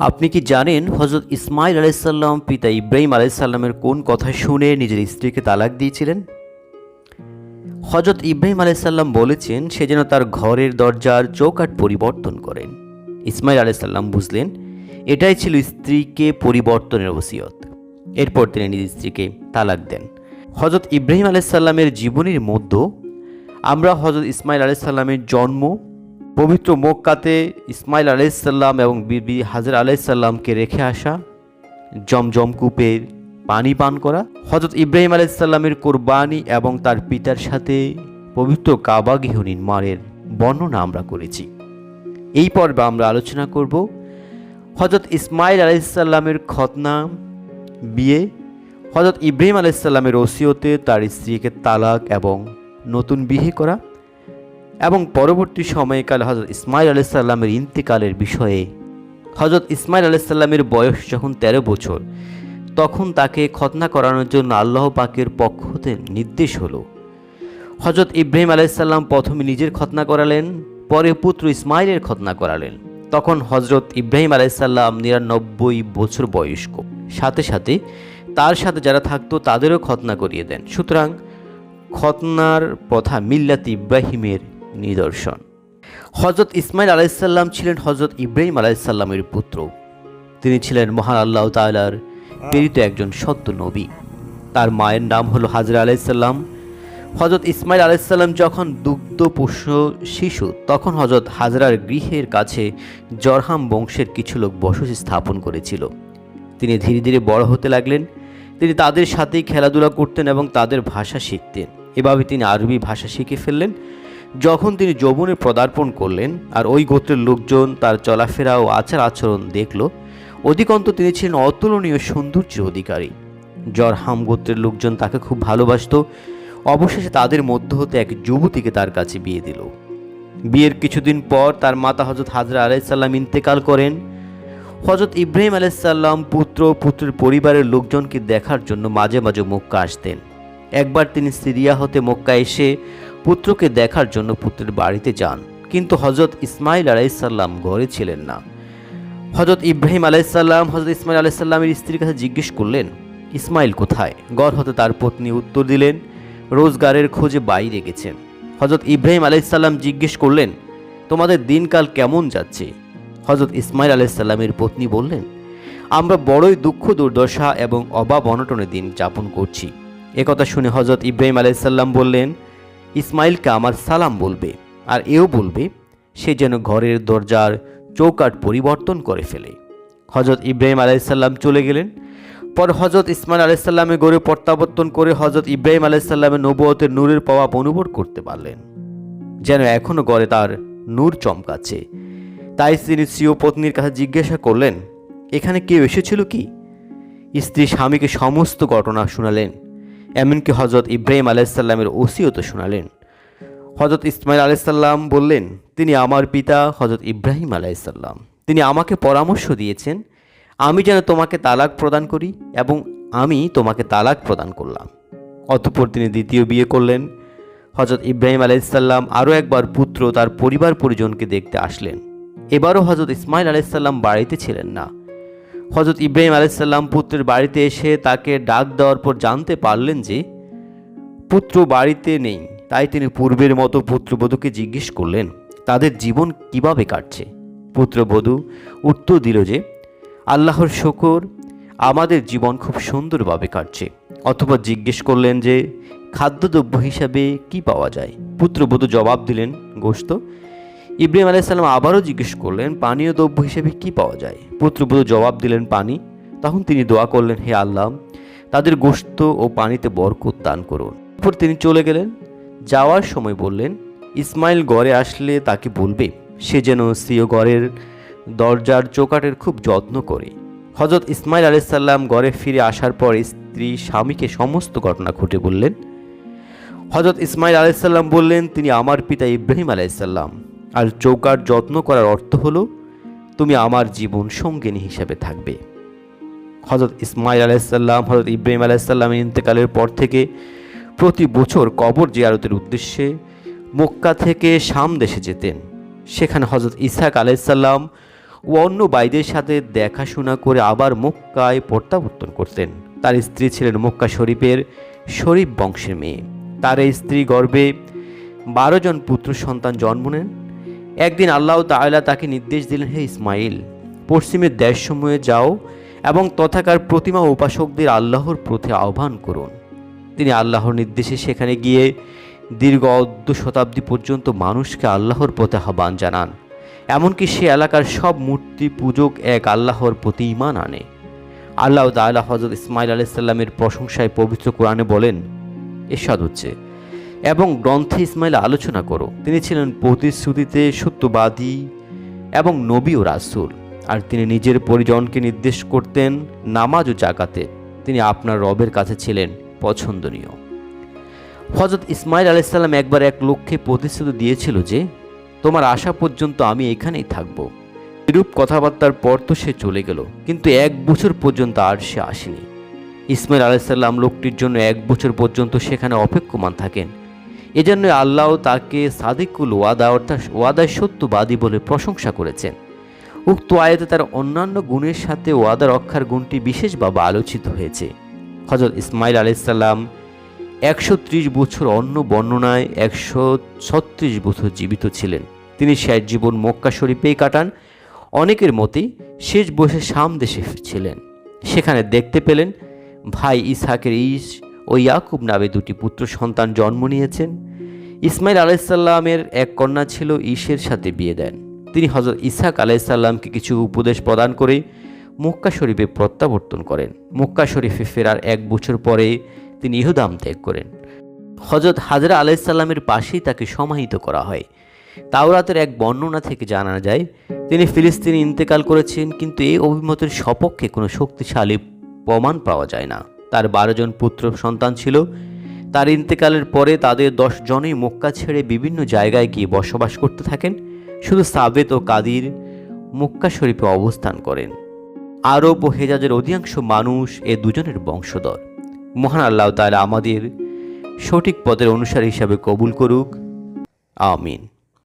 আপনি কি জানেন হজরত ইসমাইল আলাইসাল্লাম পিতা ইব্রাহিম আলাইসাল্লামের কোন কথা শুনে নিজের স্ত্রীকে তালাক দিয়েছিলেন? হজরত ইব্রাহিম আলাইসাল্লাম বলেছেন সে যেন তার ঘরের দরজার চৌকাঠ পরিবর্তন করেন। ইসমাইল আলাইসাল্লাম বুঝলেন এটাই ছিল স্ত্রীকে পরিবর্তনের ওসিয়ত। এরপর তিনি নিজের স্ত্রীকে তালাক দেন। হজরত ইব্রাহিম আলাইসাল্লামের জীবনীর মধ্যে আমরা হজরত ইসমাইল আলাইসাল্লামের জন্ম, পবিত্র মক্কাতে ইসমাইল আলাইসাল্লাম এবং বিবি হাজরা আলাইসাল্লামকে রেখে আসা, জমজম কূপের পানি পান করা, হজরত ইব্রাহিম আলাইসাল্লামের কোরবানি এবং তার পিতার সাথে পবিত্র কাবা গৃহ নির্মাণের বর্ণনা আমরা করেছি। এই পর্বে আমরা আলোচনা করব হজরত ইসমাইল আলাইসাল্লামের খতনা, বিয়ে, হজরত ইব্রাহিম আলাইসাল্লামের ওসিয়তে তার স্ত্রীকে তালাক এবং নতুন বিয়ে করা, এবং পরবর্তী সময়কালে হজরত ইসমাইল আলাইসাল্লামের ইন্তেকালের বিষয়ে। হজরত ইসমাইল আলাইসাল্লামের বয়স যখন 13 বছর, তখন তাকে খতনা করানোর জন্য আল্লাহ পাকের পক্ষ হতে নির্দেশ হলো। হজরত ইব্রাহিম আলাইসাল্লাম প্রথমে নিজের খতনা করালেন, পরে পুত্র ইসমাইলের খতনা করালেন। তখন হজরত ইব্রাহিম আলাইসাল্লাম 99 বছর বয়স্ক, সাথে সাথে তার সাথে যারা থাকতো তাদেরও খতনা করিয়ে দেন। সুতরাং খতনার প্রথা মিল্লাত ইব্রাহিমের নিদর্শন। হজরত ইসমাইল আলাইসাল্লাম ছিলেন হজরত ইব্রাহিম আলাইসাল্লামের পুত্র। তিনি ছিলেন মহান আল্লাহ তাআলার প্রেরিত একজন সত্য নবী। তার মায়ের নাম হলো হাজরা আলাইসাল্লাম। হজরত ইসমাইল আলাইসাল্লাম যখন দুগ্ধপোষ্য শিশু, তখন হজরত হাজরার গৃহের কাছে জরহাম বংশের কিছু লোক বসতি স্থাপন করেছিল। তিনি ধীরে ধীরে বড় হতে লাগলেন। তিনি তাদের সাথেই খেলাধুলা করতেন এবং তাদের ভাষা শিখতেন। এভাবে তিনি আরবি ভাষা শিখে ফেললেন। যখন তিনি যৌবনে পদার্পণ করলেন আর ওই গোত্রের লোকজন তার চলাফেরা ও আচার আচরণ দেখল, অধিকন্ত তিনি ছিলেন অতুলনীয় সৌন্দর্যের অধিকারী। জরহাম গোত্রের লোকজন তাকে খুব ভালোবাসত। অবশেষে তাদের মধ্য হতে এক যুবতীকে তার কাছে বিয়ে দিল। বিয়ের কিছুদিন পর তার মাতা হজরত হাজরা আলাইসাল্লাম ইন্তেকাল করেন। হজরত ইব্রাহিম আলাইসাল্লাম পুত্র পুত্রের পরিবারের লোকজনকে দেখার জন্য মাঝে মাঝে মক্কা আসতেন। একবার তিনি সিরিয়া হতে মক্কা এসে পুত্রকে দেখার জন্য পুত্রের বাড়িতে যান, কিন্তু হজরত ইসমাইল আলাইসাল্লাম ঘরে ছিলেন না। হজরত ইব্রাহিম আলাইসাল্লাম হজরত ইসমাইল আলাইসাল্লামের স্ত্রীর কাছে জিজ্ঞেস করলেন, ইসমাইল কোথায়? ঘর হতে তার পত্নী উত্তর দিলেন, রোজগারের খোঁজে বাইরে গেছেন। হজরত ইব্রাহিম আলাইসাল্লাম জিজ্ঞেস করলেন, তোমাদের দিনকাল কেমন যাচ্ছে? হজরত ইসমাইল আলাইসাল্লামের পত্নী বললেন, আমরা বড়ই দুঃখ দুর্দশা এবং অভাব অনটনের দিন যাপন করছি। একথা শুনে হজরত ইব্রাহিম আলাইসাল্লাম বললেন, ইসমাইলকে আমার সালাম বলবে, আর এও বলবে সে যেন ঘরের দরজার চৌকাঠ পরিবর্তন করে ফেলে। হজরত ইব্রাহিম আলাইসাল্লাম চলে গেলেন। পর হজরত ইসমাইল আলাইসাল্লামের ঘরে প্রত্যাবর্তন করে হজরত ইব্রাহিম আলাইসাল্লামের নবুয়তের নূরের প্রভাব অনুভব করতে পারলেন, যেন এখনও ঘরে তার নূর চমকাচ্ছে। তাই তিনি স্ত্রী ও পত্নীর কাছে জিজ্ঞাসা করলেন, এখানে কেউ এসেছিল কি? স্ত্রী স্বামীকে সমস্ত ঘটনা শোনালেন, এমনকি হজরত ইব্রাহিম আলাইসাল্লামের ওসিয়তও শোনালেন। হজরত ইসমাইল আলাইসাল্লাম বললেন, তিনি আমার পিতা হজরত ইব্রাহিম আলাইসাল্লাম। তিনি আমাকে পরামর্শ দিয়েছেন আমি যেন তোমাকে তালাক প্রদান করি, এবং আমি তোমাকে তালাক প্রদান করলাম। অতঃপর তিনি দ্বিতীয় বিয়ে করলেন। হজরত ইব্রাহিম আলাইসাল্লাম আরও একবার পুত্র তার পরিবার পরিজনকে দেখতে আসলেন। এবারও হজরত ইসমাইল আলাইসাল্লাম বাড়িতে ছিলেন না। হজরত ইব্রাহিম আলাইসাল্লাম পুত্রের বাড়িতে এসে তাকে ডাক দেওয়ার পর জানতে পারলেন যে পুত্র বাড়িতে নেই। তাই তিনি পূর্বের মতো পুত্রবধূকে জিজ্ঞেস করলেন তাদের জীবন কিভাবে কাটছে। পুত্রবধূ উত্তর দিল যে, আল্লাহর শুকর, আমাদের জীবন খুব সুন্দরভাবে কাটছে। অথবা জিজ্ঞেস করলেন যে খাদ্যদ্রব্য হিসাবে কি পাওয়া যায়। পুত্রবধূ জবাব দিলেন, গোশত। ইব্রাহিম আলাইসাল্লাম আবারও জিজ্ঞেস করলেন, পানীয় দ্রব্য হিসেবে কি পাওয়া যায়। পুত্রবধূ জবাব দিলেন, পানি। তখন তিনি দোয়া করলেন, হে আল্লাহ, তাদের গোশত ও পানিতে বরকত দান করুন। এরপর তিনি চলে গেলেন। যাওয়ার সময় বললেন, ইসমাইল ঘরে আসলে তাকে বলবে সে যেন স্ত্রীয় ঘরের দরজার চৌকাঠের খুব যত্ন করে। হজরত ইসমাইল আলাইসাল্লাম ঘরে ফিরে আসার পর স্ত্রী স্বামীকে সমস্ত ঘটনা ঘটে বললেন। হজরত ইসমাইল আলাইসাল্লাম বললেন, তিনি আমার পিতা ইব্রাহিম আলাইসাল্লাম, আর চৌকাঠ যত্ন করার অর্থ হলো তুমি আমার জীবন সঙ্গিনী হিসেবে থাকবে। হজরত ইসমাইল আলাইসাল্লাম হজরত ইব্রাহিম আলাইসাল্লামের ইন্তেকালের পর থেকে প্রতি বছর কবর জিয়ারতের উদ্দেশ্যে মক্কা থেকে শাম দেশে যেতেন। সেখানে হজরত ইসহাক আলাইসাল্লাম ও অন্য ভাইদের সাথে দেখাশোনা করে আবার মক্কায় প্রত্যাবর্তন করতেন। তার স্ত্রী ছিলেন মক্কা শরীফের শরীফ বংশের মেয়ে। তার এই স্ত্রী গর্ভে 12 জন পুত্র সন্তান জন্ম নেন। একদিন আল্লাহ তাআলা তাকে নির্দেশ দিলেন, হে ইসমাইল, পশ্চিমের দেশসমূহে যাও এবং তথাকার প্রতিমা উপাসকদের আল্লাহর প্রতি আহ্বান করুন। তিনি আল্লাহর নির্দেশে সেখানে গিয়ে দীর্ঘ 2 শতাব্দী পর্যন্ত মানুষকে আল্লাহর পথে আহ্বান জানান। এমনকি সে এলাকার সব মূর্তি পূজক এক আল্লাহর প্রতি ঈমান আনে। আল্লাহ তাআলা হযরত ইসমাইল আলাইহিস সালামের প্রশংসায় পবিত্র কোরআনে বলেন, ইরশাদ হচ্ছে, এবং গ্রন্থে ইসমাইল আলোচনা করো, তিনি ছিলেন প্রতিশ্রুতিতে সত্যবাদী এবং নবী ও রাসূল। আর তিনি নিজের পরিজনকে নির্দেশ করতেন নামাজ ও যাকাতে। তিনি আপনার রবের কাছে ছিলেন পছন্দনীয়। হযরত ইসমাইল আলাইহিস সালাম একবার এক লোককে প্রতিশ্রুতি দিয়েছিল যে, তোমার আসা পর্যন্ত আমি এখানেই থাকব। এরূপ কথাবার্তার পর তো সে চলে গেল, কিন্তু 1 বছর পর্যন্ত আর সে আসেনি। ইসমাইল আলাইহিস সালাম লোকটির জন্য 1 বছর পর্যন্ত সেখানে অপেক্ষমান থাকেন। এজন্য আল্লাহ তাকে সাদিকুল ওয়াদা অর্থাৎ ওয়াদায় সত্যবাদী বলে প্রশংসা করেছেন। উক্ত আয়াতে তার অন্যান্য গুণের সাথে ওয়াদা রক্ষার গুণটি বিশেষভাবে আলোচিত হয়েছে। হযরত ইসমাইল আলাইহিস সালাম 130 বছর, অন্য বর্ণনায় 136 বছর জীবিত ছিলেন। তিনি শেষ জীবন মক্কা শরীফেই কাটান। অনেকের মতেই শেষ বয়সে শাম দেশে ছিলেন। সেখানে দেখতে পেলেন ভাই ইসহাকের ঈস ও ইয়াকুব নামে 2টি পুত্র সন্তান জন্ম নিয়েছেন। ইসমাইল আলাইহিস সালামের এক কন্যা ছিল, ঈসের সাথে বিয়ে দেন। তিনি হযরত ইসহাক আলাইহিস সালামকে কিছু উপদেশ প্রদান করে মক্কা শরীফে প্রত্যাবর্তন করেন। মক্কা শরীফে ফেরার 1 বছর পরে তিনি ইহুদাম ত্যাগ করেন। হযরত হাজরা আলাইহিস সালামের পাশেই তাকে সমাহিত করা হয়। তাওরাতের এক বর্ণনা থেকে জানা যায় তিনি ফিলিস্তিনে ইন্তেকাল করেছেন, কিন্তু এই অভিমতের সপক্ষে কোনো শক্তিশালী প্রমাণ পাওয়া যায় না। তার 12 জন পুত্র সন্তান ছিল। তার ইন্তেকালের পরে তাদের 10 জনই মক্কা ছেড়ে বিভিন্ন জায়গায় গিয়ে বসবাস করতে থাকেন। শুধু সাবেত ও কাদির মক্কা শরীফে অবস্থান করেন। আরব ও হেজাজের অধিকাংশ মানুষ এ দুজনের বংশধর। মহান আল্লাহ তাআলা আমাদের সঠিক পথের অনুসারী হিসাবে কবুল করুক। আমিন।